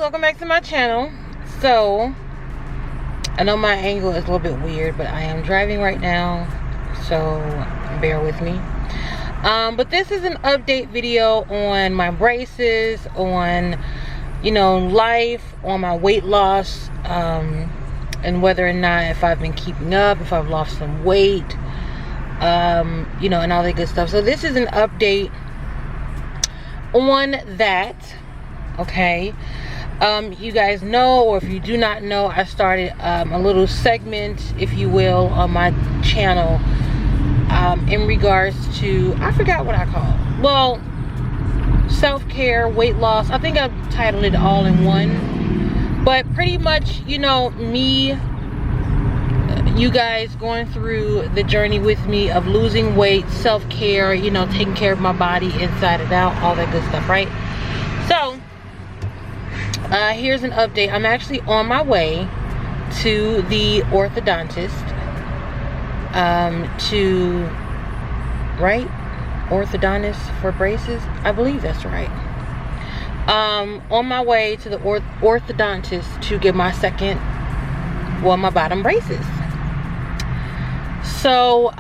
welcome back to my channel. So I know my angle is a little bit weird, but I am driving right now, so bear with me. But this is an update video on my braces, on life, on my weight loss, and whether or not if I've been keeping up, if I've lost some weight, and all that good stuff. So this is an update on that. Okay, you guys know, or if you do not know, I started a little segment, if you will, on my channel in regards to, I forgot what I call it. Well, self-care, weight loss. I think I've titled it all in one, but pretty much, me, you guys going through the journey with me of losing weight, self-care, taking care of my body inside and out, all that good stuff, right? So here's an update. I'm actually on my way to the orthodontist, orthodontist for braces, I believe that's right. On my way to the orthodontist to get my my bottom braces. So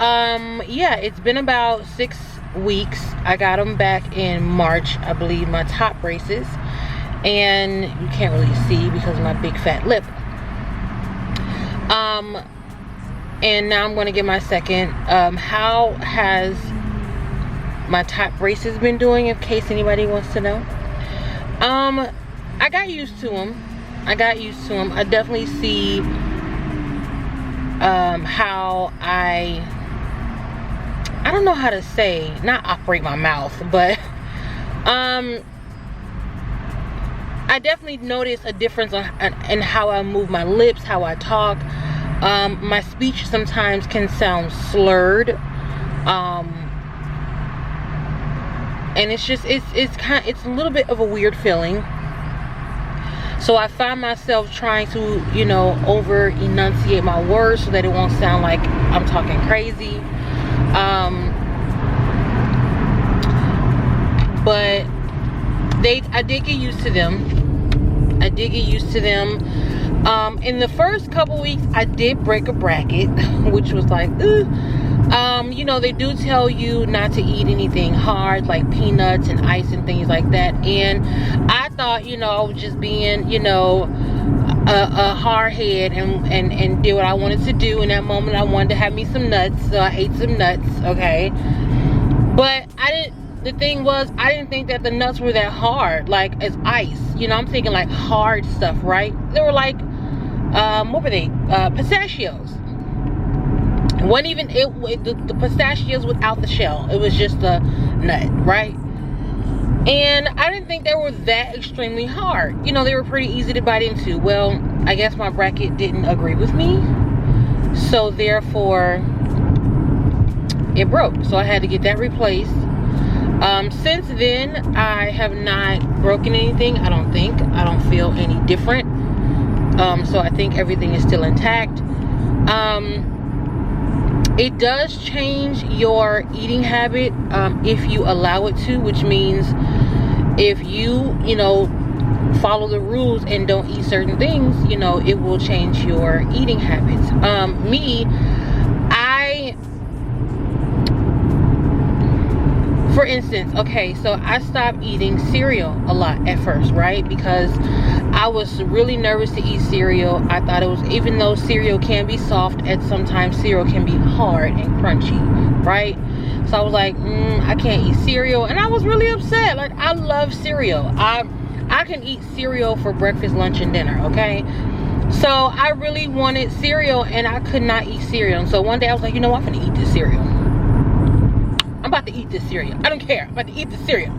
yeah, it's been about 6 weeks. I got them back in March, I believe, my top braces, and you can't really see because of my big fat lip. And now I'm going to get my second. How has my top braces been doing, in case anybody wants to know? I got used to them. I definitely see how I don't know how to say, not operate my mouth, but I definitely notice a difference in how I move my lips, how I talk. My speech sometimes can sound slurred, and it's a little bit of a weird feeling. So I find myself trying to over enunciate my words so that it won't sound like I'm talking crazy. But I did get used to them. In the first couple weeks, I did break a bracket, which was like, they do tell you not to eat anything hard, like peanuts and ice and things like that. And I thought, I was just being, a hard head and did what I wanted to do. In that moment, I wanted to have me some nuts, so I ate some nuts, okay? But the thing was, I didn't think that the nuts were that hard, like as ice. I'm thinking like hard stuff, right? They were like, what were they? Pistachios. It wasn't even the pistachios without the shell. It was just the nut, right? And I didn't think they were that extremely hard. They were pretty easy to bite into. Well, I guess my bracket didn't agree with me, so therefore it broke. So I had to get that replaced. Since then, I have not broken anything. I don't feel any different. So I think everything is still intact. It does change your eating habit if you allow it to, which means if you follow the rules and don't eat certain things, it will change your eating habits. For instance, okay, so I stopped eating cereal a lot at first, right? Because I was really nervous to eat cereal. I thought it was, even though cereal can be soft, at sometimes cereal can be hard and crunchy, right? So I was like, I can't eat cereal. And I was really upset. Like, I love cereal. I can eat cereal for breakfast, lunch, and dinner, okay? So I really wanted cereal, and I could not eat cereal. And so one day I was like, I'm gonna eat this cereal. I'm about to eat this cereal. I don't care. I'm about to eat the cereal.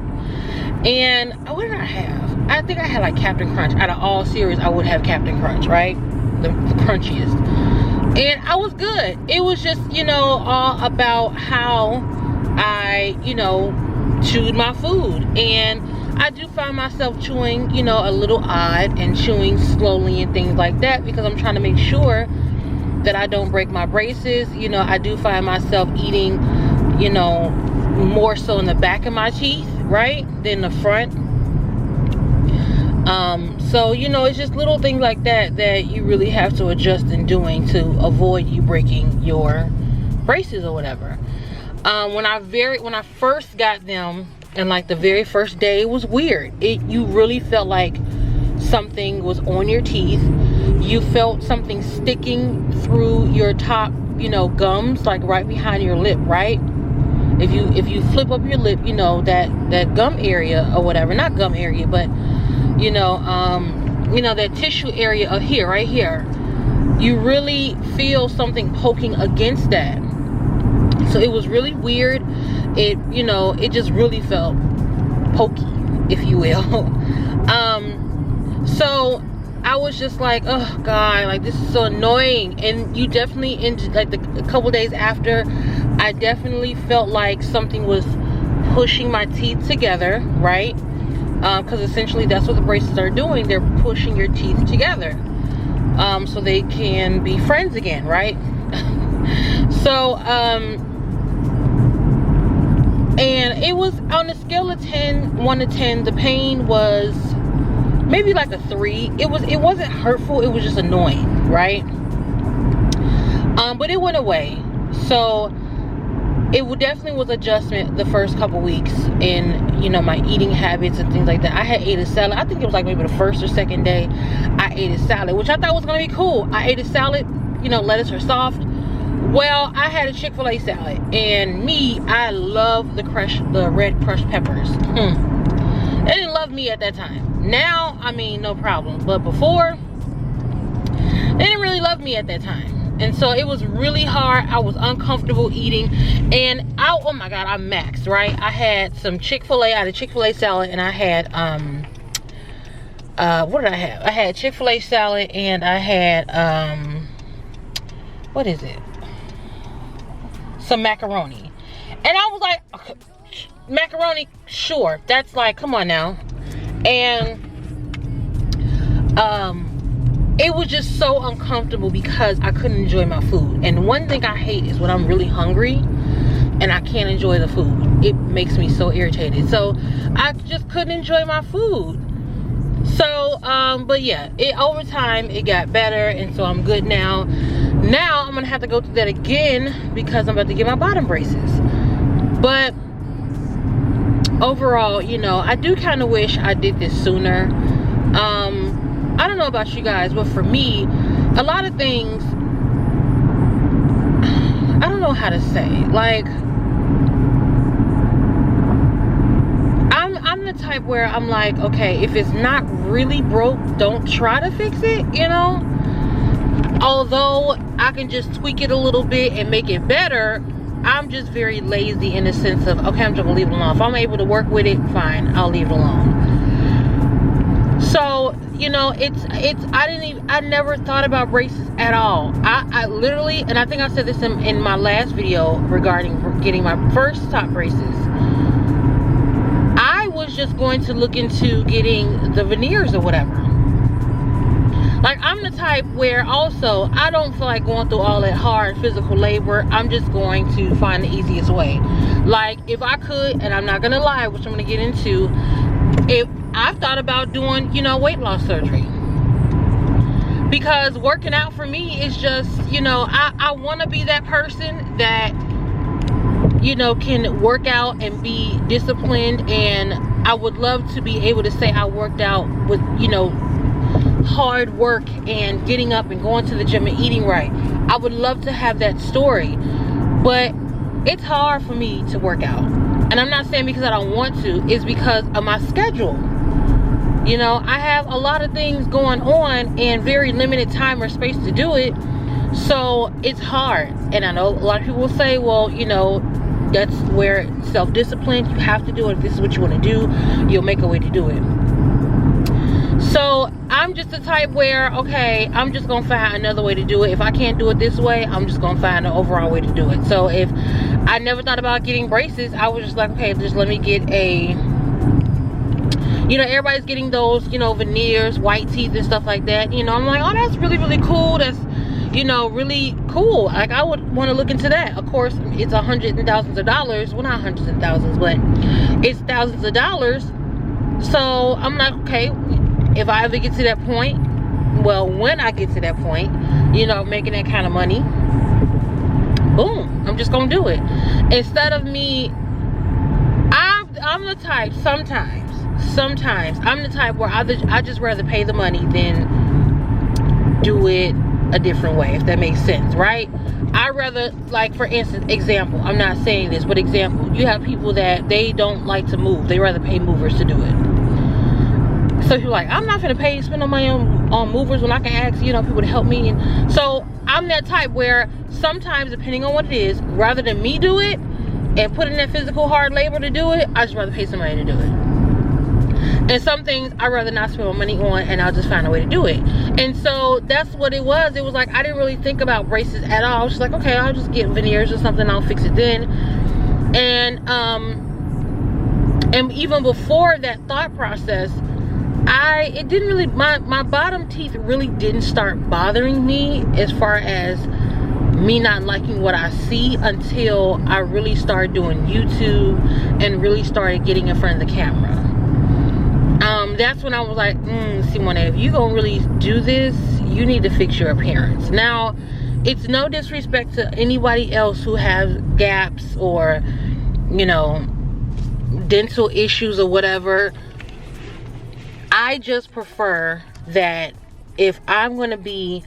And what did I have? I think I had like Captain Crunch. Out of all cereals, I would have Captain Crunch, right? The crunchiest. And I was good. It was just, all about how I, chewed my food. And I do find myself chewing, a little odd and chewing slowly and things like that, because I'm trying to make sure that I don't break my braces. I do find myself eating, more so in the back of my teeth, right, than the front. So you know, it's just little things like that that you really have to adjust in doing to avoid you breaking your braces or whatever. When I first got them, and like the very first day, it was weird. You really felt like something was on your teeth. You felt something sticking through your top, you know, gums, like right behind your lip, right? If you flip up your lip, you know, that gum area or whatever, not gum area, but you know, that tissue area of here, right here, you really feel something poking against that. So it was really weird. It, you know, it just really felt pokey, if you will. So I was just like, oh God, like this is so annoying. And you definitely, like a couple days after, I definitely felt like something was pushing my teeth together, right? Because essentially that's what the braces are doing. They're pushing your teeth together, so they can be friends again, right? So and it was on a scale of 1 to 10, the pain was maybe like a 3. It wasn't hurtful, it was just annoying, right? But it went away. So it definitely was adjustment the first couple weeks in, you know, my eating habits and things like that. I had ate a salad. I think it was like maybe the first or second day I ate a salad, which I thought was gonna be cool. I ate a salad, you know, lettuce or soft. Well, I had a Chick-fil-A salad, and I love the red crushed peppers. They didn't love me at that time. Now, I mean, no problem. But before, they didn't really love me at that time. And so it was really hard. I was uncomfortable eating, and oh my God, I maxed, right? I had some Chick-fil-A. I had a Chick-fil-A salad, and I had what did I have? I had Chick-fil-A salad, and I had what is it? Some macaroni. And I was like, okay, macaroni, sure, that's like, come on now. And it was just so uncomfortable because I couldn't enjoy my food. And one thing I hate is when I'm really hungry and I can't enjoy the food. It makes me so irritated. So I just couldn't enjoy my food. So but yeah, over time it got better, and so I'm good now. Now I'm gonna have to go through that again because I'm about to get my bottom braces. But overall, you know, I do kind of wish I did this sooner. I don't know about you guys, but for me, a lot of things, I don't know how to say, like, I'm the type where I'm like, okay, if it's not really broke, don't try to fix it, you know? Although I can just tweak it a little bit and make it better, I'm just very lazy in the sense of, okay, I'm just gonna leave it alone. If I'm able to work with it, fine, I'll leave it alone. So, you know, I never thought about braces at all. I literally, and I think I said this in my last video regarding getting my first top braces, I was just going to look into getting the veneers or whatever. Like, I'm the type where also I don't feel like going through all that hard physical labor. I'm just going to find the easiest way. Like, if I could, and I'm not gonna lie, which I'm gonna get into, if I've thought about doing, you know, weight loss surgery, because working out for me is just, you know, I want to be that person that, you know, can work out and be disciplined, and I would love to be able to say I worked out with, you know, hard work and getting up and going to the gym and eating right. I would love to have that story, but it's hard for me to work out. And I'm not saying because I don't want to, it's because of my schedule. You know, I have a lot of things going on and very limited time or space to do it. So it's hard. And I know a lot of people will say, well, you know, that's where self-discipline, you have to do it. If this is what you want to do, you'll make a way to do it. So I'm just the type where, okay, I'm just gonna find another way to do it. If I can't do it this way, I'm just gonna find an overall way to do it. So if I never thought about getting braces, I was just like, okay, just let me get a, you know, everybody's getting those, you know, veneers, white teeth and stuff like that. You know, I'm like, oh, that's really, really cool. That's, you know, really cool. Like, I would want to look into that. Of course, it's hundreds and thousands of dollars. Well, not hundreds and thousands, but it's thousands of dollars. So I'm like, okay, if I ever get to that point, well, when I get to that point, you know, making that kind of money, boom, I'm just gonna do it. Instead of me, I'm the type, sometimes I'm the type where I just rather pay the money than do it a different way, if that makes sense, right? I rather, like, for instance, example, I'm not saying this, but example, you have people that they don't like to move. They rather pay movers to do it. So you're like, I'm not gonna spend on my own on movers when I can ask, you know, people to help me. And so I'm that type where sometimes, depending on what it is, rather than me do it and put in that physical hard labor to do it, I just rather pay somebody to do it. And some things I'd rather not spend my money on, and I'll just find a way to do it. And so that's what it was. It was like, I didn't really think about braces at all. I was just like, okay, I'll just get veneers or something, I'll fix it then. And even before that thought process, it didn't really, my bottom teeth really didn't start bothering me as far as me not liking what I see until I really started doing YouTube and really started getting in front of the camera. That's when I was like, Simone, if you gonna really do this, you need to fix your appearance. Now, it's no disrespect to anybody else who has gaps or, you know, dental issues or whatever. I just prefer that if I'm gonna be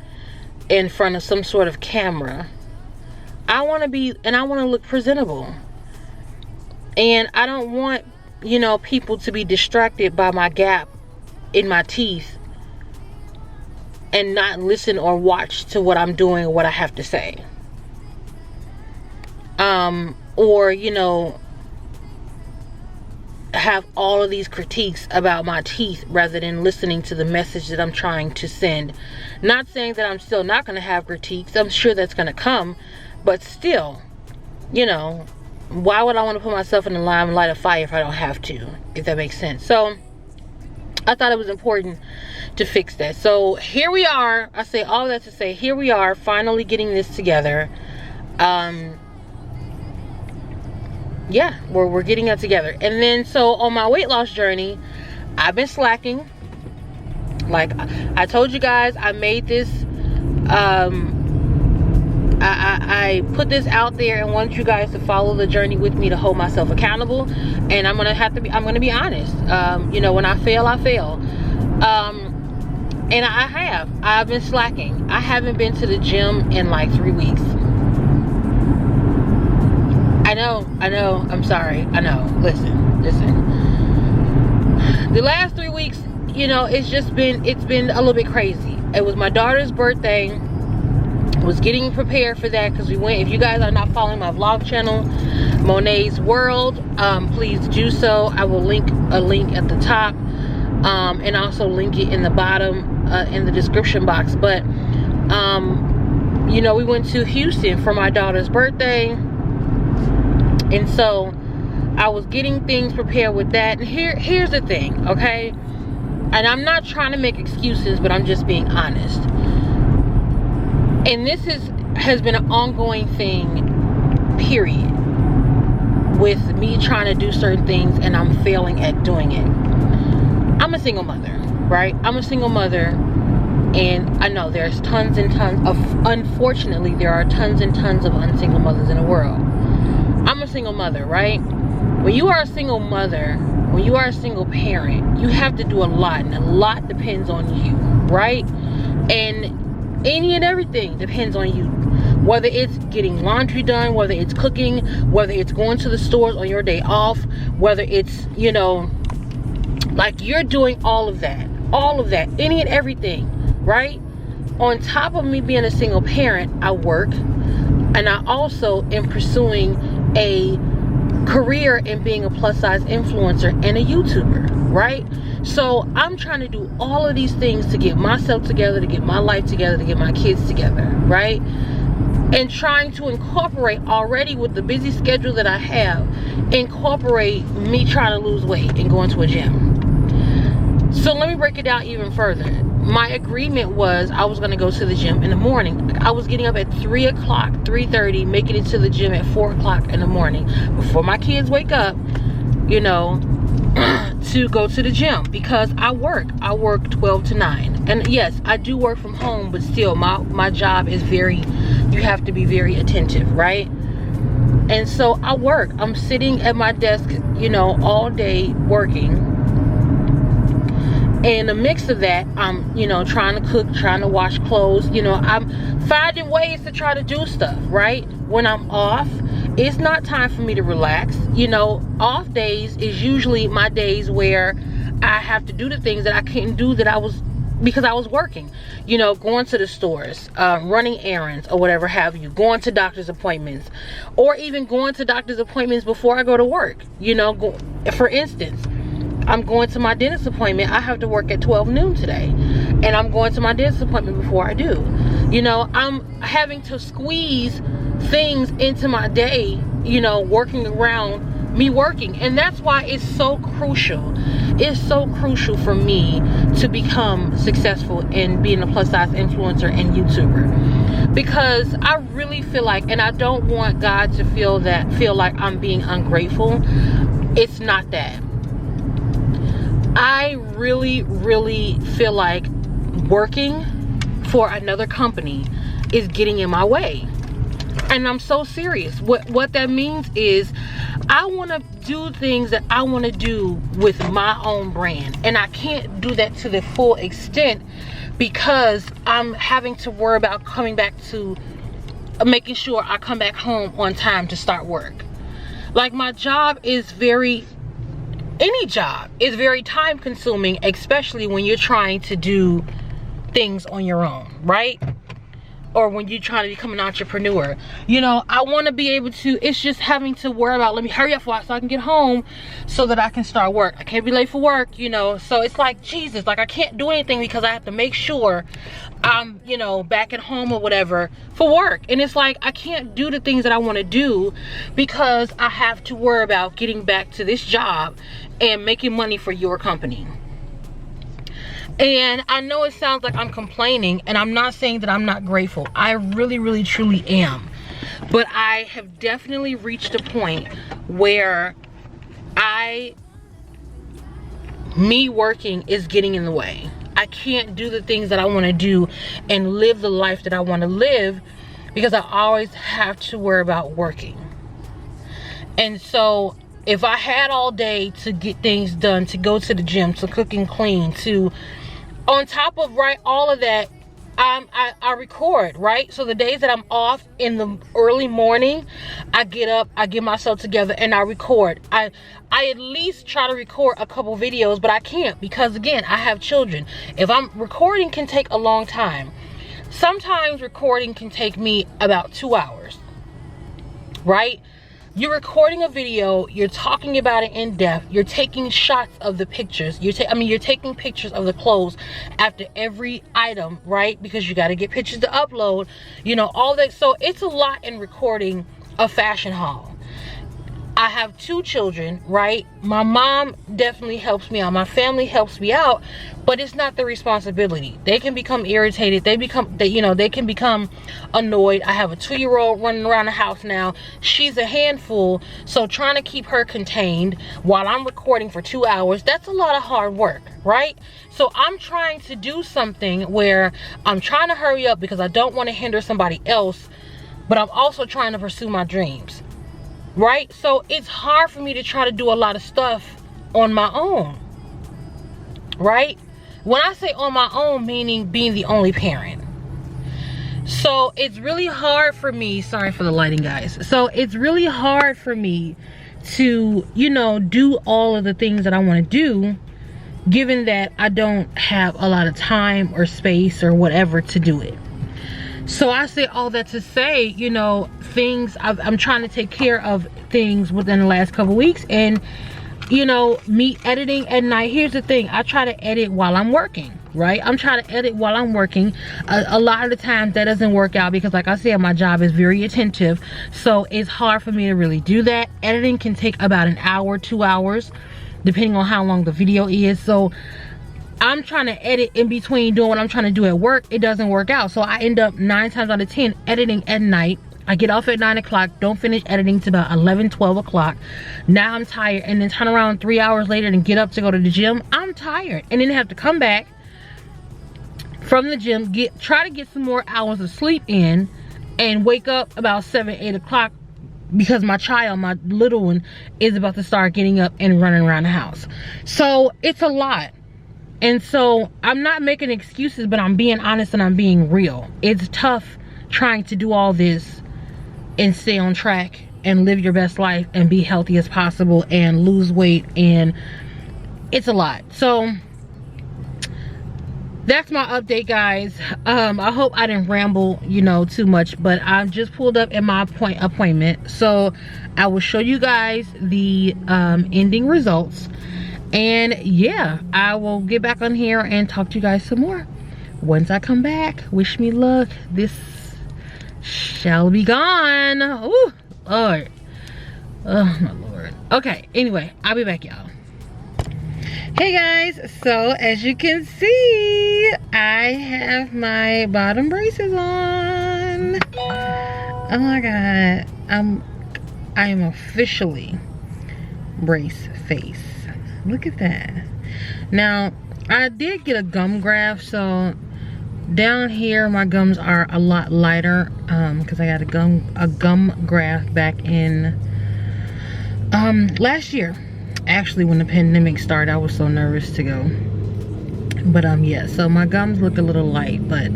in front of some sort of camera, I want to look presentable, and I don't want, you know, people to be distracted by my gap in my teeth and not listen or watch to what I'm doing or what I have to say, or, you know, have all of these critiques about my teeth rather than listening to the message that I'm trying to send. Not saying that I'm still not going to have critiques. I'm sure that's going to come, but still, you know, why would I want to put myself in the limelight of fire if I don't have to, if that makes sense? So I thought it was important to fix that. So here we are. I say all that to say, here we are, finally getting this together. Yeah, we're getting that together. And then, so on my weight loss journey, I've been slacking. Like I told you guys, I made this, I put this out there and want you guys to follow the journey with me to hold myself accountable. And I'm gonna be honest. You know, when I fail, I fail. And I've been slacking. I haven't been to the gym in like 3 weeks. I know, I'm sorry, I know. Listen. The last 3 weeks, you know, it's been a little bit crazy. It was my daughter's birthday. I was getting prepared for that because we went, if you guys are not following my vlog channel, Mone's World, please do so. I will link a link at the top, and also link it in the bottom, in the description box. But, you know, we went to Houston for my daughter's birthday. And so I was getting things prepared with that. And here's the thing, okay? And I'm not trying to make excuses, but I'm just being honest. And this has been an ongoing thing, period, with me trying to do certain things and I'm failing at doing it. I'm a single mother, right? I'm a single mother, and I know there's tons and tons of, unfortunately, there are tons and tons of unsingle mothers in the world. I'm a single mother, right? When you are a single mother, when you are a single parent, you have to do a lot, and a lot depends on you, right? And any and everything depends on you. Whether it's getting laundry done, whether it's cooking, whether it's going to the stores on your day off, whether it's, you know, like you're doing all of that, any and everything, right? On top of me being a single parent, I work, and I also am pursuing a career in being a plus size influencer and a YouTuber, right? So I'm trying to do all of these things to get myself together, to get my life together, to get my kids together, right? And trying to incorporate, already with the busy schedule that I have, incorporate me trying to lose weight and going to a gym. So let me break it down even further. My agreement was I was going to go to the gym in the morning. I was getting up at 3 o'clock, 3:30, making it to the gym at 4 o'clock in the morning before my kids wake up, you know, to to go to the gym because I work 12 to 9. And yes, I do work from home, but still my job is you have to be very attentive, right? And so I work. I'm sitting at my desk, you know, all day working. And in the mix of that, I'm, you know, trying to cook, trying to wash clothes. You know, I'm finding ways to try to do stuff, right? When I'm off, it's not time for me to relax. You know, off days is usually my days where I have to do the things that I couldn't do because I was working. You know, going to the stores, running errands or whatever have you, going to doctor's appointments, or even going to doctor's appointments before I go to work. You know, for instance, I'm going to my dentist appointment. I have to work at 12 noon today, and I'm going to my dentist appointment before I do. You know, I'm having to squeeze things into my day, you know, working around me working. And that's why it's so crucial. It's so crucial for me to become successful in being a plus size influencer and YouTuber, because I really feel like, and I don't want God to feel like I'm being ungrateful. It's not that. I really feel like working for another company is getting in my way. And I'm so serious. What that means is I want to do things that I want to do with my own brand. And I can't do that to the full extent because I'm having to worry about coming back to making sure I come back home on time to start work. Like, my job is any job is very time consuming, especially when you're trying to do things on your own, right? Or when you're trying to become an entrepreneur. You know, I want to be able to, it's just having to worry about, let me hurry up so I can get home so that I can start work. I can't be late for work, you know. So it's like, Jesus, like I can't do anything because I have to make sure I'm, you know, back at home or whatever for work. And it's like, I can't do the things that I want to do because I have to worry about getting back to this job and making money for your company. And I know it sounds like I'm complaining, and I'm not saying that I'm not grateful. I really truly am. But I have definitely reached a point where me working is getting in the way. I can't do the things that I want to do and live the life that I want to live because I always have to worry about working. And so if I had all day to get things done, to go to the gym, to cook and clean, to on top of all of that, I record, right? So the days that I'm off in the early morning, I get up, I get myself together, and I record. I at least try to record a couple videos, but I can't because, again, I have children. If I'm recording, can take a long time. Sometimes recording can take me about 2 hours, right? You're recording a video, you're talking about it in depth, you're taking shots of the pictures, you're taking pictures of the clothes after every item, right? Because you got to get pictures to upload, you know, all that. So it's a lot in recording a fashion haul. I have 2 children, right? My mom definitely helps me out. My family helps me out, but it's not their responsibility. They can become irritated. They can become annoyed. I have a 2-year-old running around the house now. She's a handful. So trying to keep her contained while I'm recording for 2 hours, that's a lot of hard work, right? So I'm trying to do something where I'm trying to hurry up because I don't want to hinder somebody else, but I'm also trying to pursue my dreams. Right? So it's hard for me to try to do a lot of stuff on my own. Right? When I say on my own, meaning being the only parent. So it's really hard for me, sorry for the lighting, guys. So it's really hard for me to, you know, do all of the things that I want to do, given that I don't have a lot of time or space or whatever to do it. So I say all that to say, you know, I'm trying to take care of things within the last couple weeks, and you know, me editing at night. Here's the thing, I try to edit while I'm working, right? I'm trying to edit while I'm working. A lot of the times that doesn't work out because, like I said, my job is very attentive, so it's hard for me to really do that. Editing can take about an hour, 2 hours, depending on how long the video is. So I'm trying to edit in between doing what I'm trying to do at work. It doesn't work out, so I end up 9 times out of 10 editing at night I get off at 9 o'clock, don't finish editing till about 11, 12 o'clock. Now I'm tired, and then turn around 3 hours later and get up to go to the gym. I'm tired, and then have to come back from the gym, try to get some more hours of sleep in, and wake up about 7, 8 o'clock because my child, my little one, is about to start getting up and running around the house. So it's a lot. And so I'm not making excuses, but I'm being honest and I'm being real. It's tough trying to do all this and stay on track and live your best life and be healthy as possible and lose weight, and it's a lot. So that's my update, guys. I hope I didn't ramble, you know, too much, but I just pulled up in my appointment, so I will show you guys the ending results. And yeah, I will get back on here and talk to you guys some more once I come back. Wish me luck. This shall be gone. Oh Lord, oh my Lord. Okay, anyway, I'll be back, y'all. Hey guys, so as you can see, I have my bottom braces on. Oh my God, I am officially brace face. Look at that. Now, I did get a gum graft, so down here my gums are a lot lighter because I got a gum graft back in last year. Actually, when the pandemic started, I was so nervous to go. But yeah, so my gums look a little light, but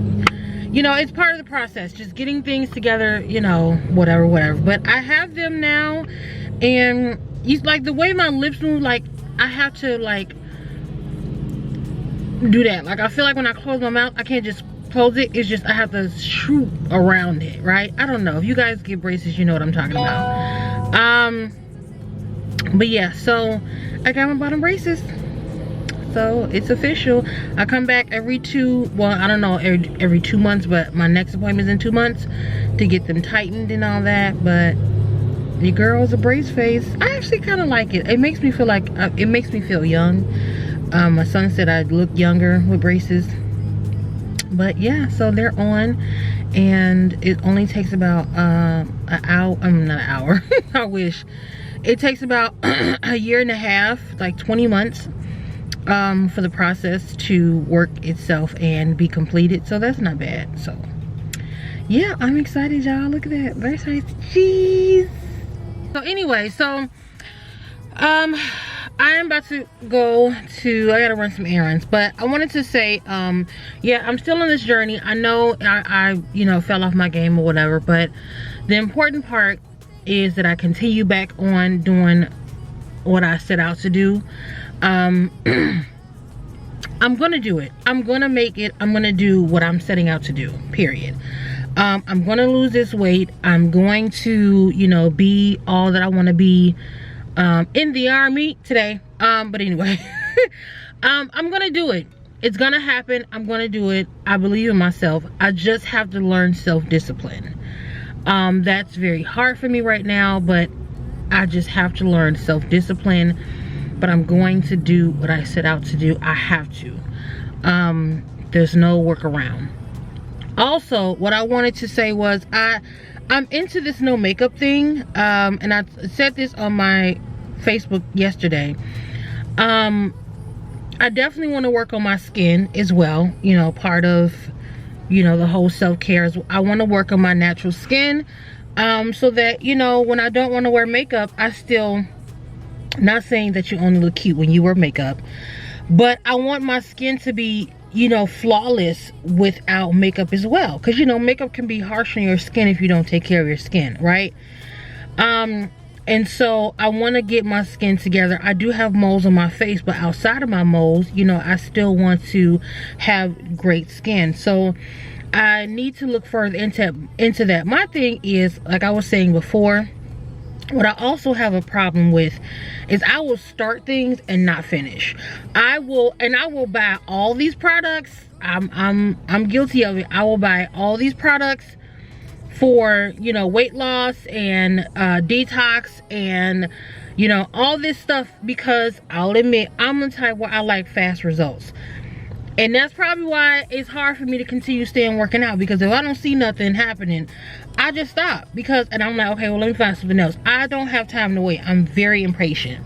you know, it's part of the process, just getting things together, you know, whatever. But I have them now, and like the way my lips move, like I have to like do that. Like I feel like when I close my mouth, I can't just close it. It's just I have to shoot around it, right? I don't know. If you guys get braces, you know what I'm talking about. But yeah, so I got my bottom braces. So it's official. I come back every I don't know, every 2 months, but my next appointment is in 2 months to get them tightened and all that. But the girl's a brace face. I actually kind of like it. It makes me feel like, it makes me feel young. My son said I'd look younger with braces. But yeah, so they're on, and it only takes about an hour. Not an hour. I wish. It takes about a year and a half, like 20 months, for the process to work itself and be completed. So that's not bad. So yeah, I'm excited, y'all. Look at that. Very nice. Jeez. So anyway, so I am about to go I gotta run some errands, but I wanted to say, yeah, I'm still on this journey. I know I you know, fell off my game or whatever, but the important part is that I continue back on doing what I set out to do. I'm gonna do it. I'm gonna make it. I'm gonna do what I'm setting out to do, period. I'm gonna lose this weight. I'm going to, you know, be all that I want to be in the army today. But anyway, I'm gonna do it. It's gonna happen. I'm gonna do it. I believe in myself. I just have to learn self-discipline. That's very hard for me right now, but I just have to learn self-discipline. But I'm going to do what I set out to do. I have to. There's no workaround. Also, what I wanted to say was I'm into this no makeup thing, and I said this on my Facebook yesterday. I definitely want to work on my skin as well. You know, part of, you know, the whole self-care is I want to work on my natural skin, so that, you know, when I don't want to wear makeup, I still, not saying that you only look cute when you wear makeup, but I want my skin to be, you know, flawless without makeup as well, because, you know, makeup can be harsh on your skin if you don't take care of your skin, right? And so I want to get my skin together. I do have moles on my face, but outside of my moles, you know, I still want to have great skin. So I need to look further into that. My thing is, like I was saying before, what I also have a problem with is I will start things and not finish. I will buy all these products. I'm guilty of it. I will buy all these products for, you know, weight loss and detox and, you know, all this stuff, because I'll admit I'm the type where I like fast results. And that's probably why it's hard for me to continue staying working out, because if I don't see nothing happening, I just stop. And I'm like, okay, well, let me find something else. I don't have time to wait. I'm very impatient.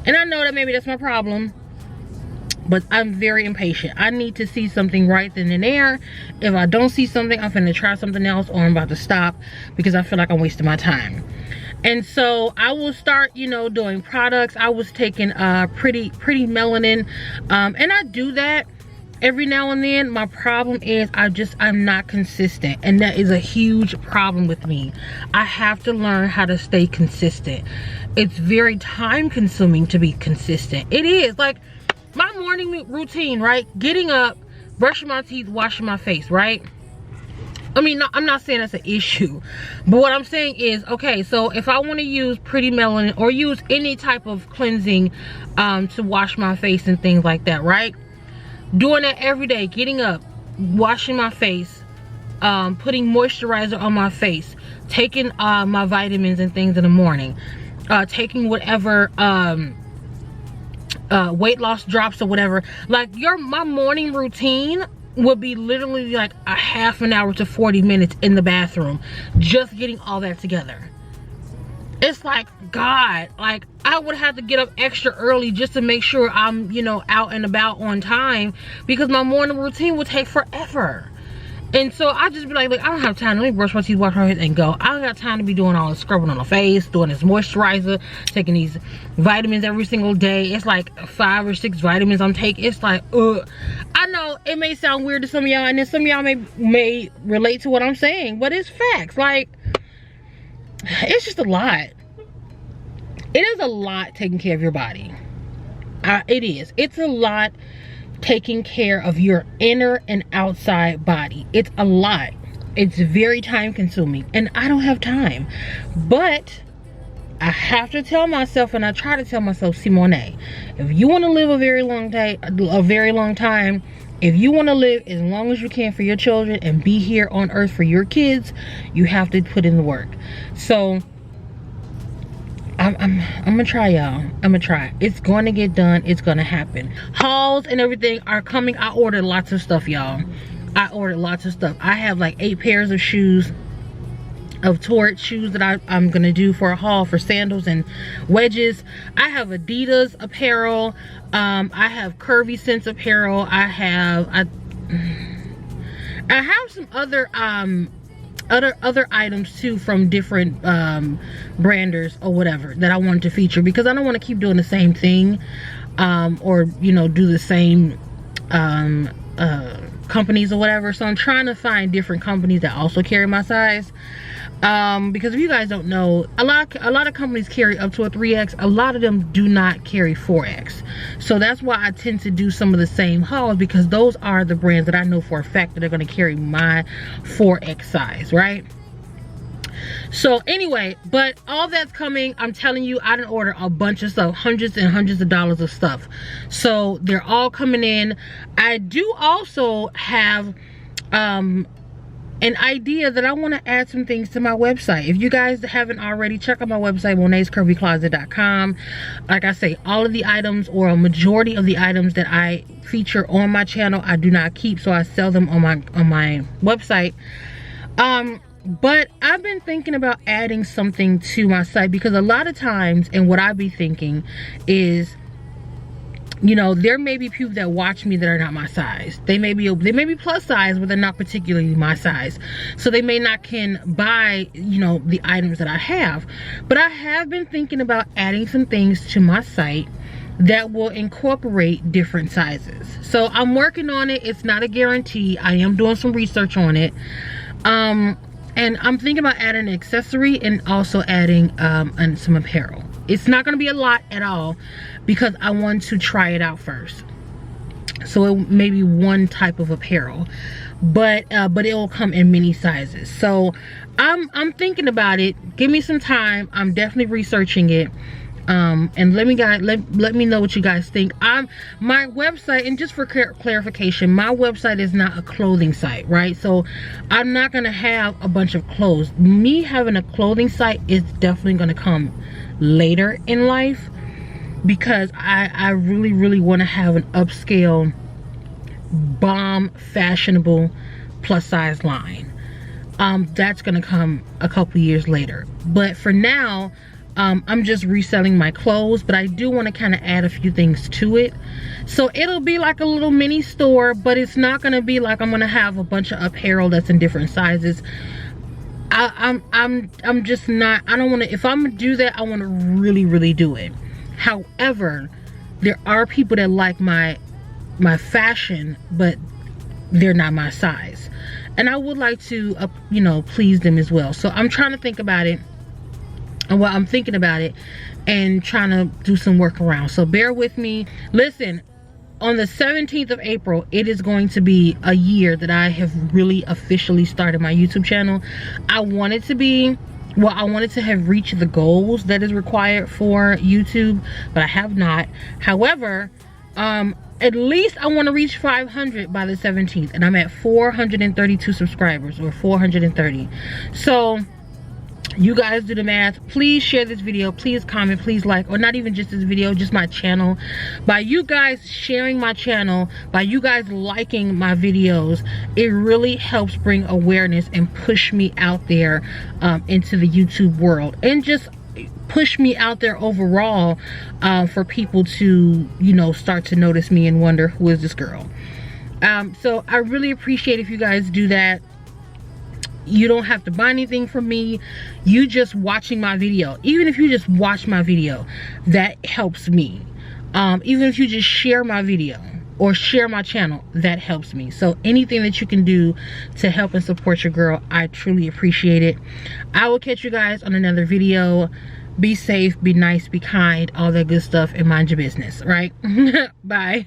And I know that maybe that's my problem, but I'm very impatient. I need to see something right then and there. If I don't see something, I'm finna try something else, or I'm about to stop because I feel like I'm wasting my time. And so I will start, you know, doing products. I was taking pretty melanin, and I do that every now and then. My problem is I'm not consistent, and that is a huge problem with me. I have to learn how to stay consistent. It's very time consuming to be consistent. It is. Like my morning routine, right? Getting up, brushing my teeth, washing my face, right? I mean, no, I'm not saying that's an issue, but what I'm saying is, okay, so if I want to use Pretty Melanin or use any type of cleansing to wash my face and things like that, right? Doing that every day, getting up, washing my face, putting moisturizer on my face, taking my vitamins and things in the morning, taking whatever weight loss drops or whatever. Like my morning routine would be literally like a half an hour to 40 minutes in the bathroom just getting all that together. It's like, God, like I would have to get up extra early just to make sure I'm, you know, out and about on time, because my morning routine would take forever. And so I just be like, I don't have time. Let me brush my teeth, wash my face, and go. I don't got time to be doing all this scrubbing on the face, doing this moisturizer, taking these vitamins every single day. It's like 5 or 6 vitamins I'm taking. It's like, ugh. I know it may sound weird to some of y'all, and then some of y'all may relate to what I'm saying, but it's facts. Like, it's just a lot. It is a lot taking care of your body. It is. It's a lot taking care of your inner and outside body. It's a lot. It's very time consuming, and I don't have time. But I have to tell myself, and I try to tell myself, Simone, if you want to live a very long time, if you want to live as long as you can for your children and be here on earth for your kids, you have to put in the work. So I'm gonna try, y'all. I'm gonna try. It's going to get done. It's gonna happen. Hauls and everything are coming. I ordered lots of stuff, y'all. I ordered lots of stuff. I have like 8 pairs of shoes, of Torrid shoes that I'm gonna do for a haul, for sandals and wedges. I have Adidas apparel. I have Curvy Sense apparel. I have some other other items too from different branders or whatever that I wanted to feature, because I don't want to keep doing the same thing, or, you know, do the same companies or whatever. So I'm trying to find different companies that also carry my size, because if you guys don't know, a lot of companies carry up to a 3X. A lot of them do not carry 4X. So that's why I tend to do some of the same hauls, because those are the brands that I know for a fact that are going to carry my 4X size, right? So anyway, but all that's coming. I'm telling you, I didn't order a bunch of stuff, hundreds and hundreds of dollars of stuff. So they're all coming in. I do also have an idea that I want to add some things to my website. If you guys haven't already, check out my website, monescurvycloset.com. Like I say, all of the items, or a majority of the items that I feature on my channel, I do not keep, so I sell them on my website. But I've been thinking about adding something to my site, because a lot of times, and what I be thinking is, you know, there may be people that watch me that are not my size. They may be plus size, but they're not particularly my size. So they may not can buy, you know, the items that I have. But I have been thinking about adding some things to my site that will incorporate different sizes. So I'm working on it. It's not a guarantee. I am doing some research on it. And I'm thinking about adding an accessory and also adding some apparel. It's not going to be a lot at all, because I want to try it out first. So it may be one type of apparel, but it will come in many sizes. So I'm thinking about it. Give me some time. I'm definitely researching it. And let me know what you guys think. My website, and just for clarification, my website is not a clothing site, right? So I'm not gonna have a bunch of clothes. Me having a clothing site is definitely gonna come later in life, because I really want to have an upscale bomb fashionable plus size line. That's gonna come a couple years later, but for now I'm just reselling my clothes, but I do want to kind of add a few things to it. So it'll be like a little mini store, but it's not going to be like I'm going to have a bunch of apparel that's in different sizes. I'm just not, I don't want to, if I'm going to do that, I want to really do it. However, there are people that like my fashion, but they're not my size. And I would like to, you know, please them as well. So I'm trying to think about it. And well, I'm thinking about it and trying to do some work around. So bear with me. Listen, on the 17th of April, it is going to be a year that I have really officially started my YouTube channel. I wanted to have reached the goals that is required for YouTube, but I have not. However, at least I want to reach 500 by the 17th, and I'm at 432 subscribers, or 430. So you guys do the math. Please share this video, please comment, please like, or not even just this video, just my channel. By you guys sharing my channel, by you guys liking my videos, it really helps bring awareness and push me out there into the YouTube world, and just push me out there overall for people to, you know, start to notice me and wonder, who is this girl? So I really appreciate if you guys do that. You don't have to buy anything from me. You just watching my video, even if you just watch my video, that helps me. Even if you just share my video or share my channel, that helps me. So anything that you can do to help and support your girl, I truly appreciate it. I will catch you guys on another video. Be safe, be nice, be kind, all that good stuff, and mind your business, right? Bye.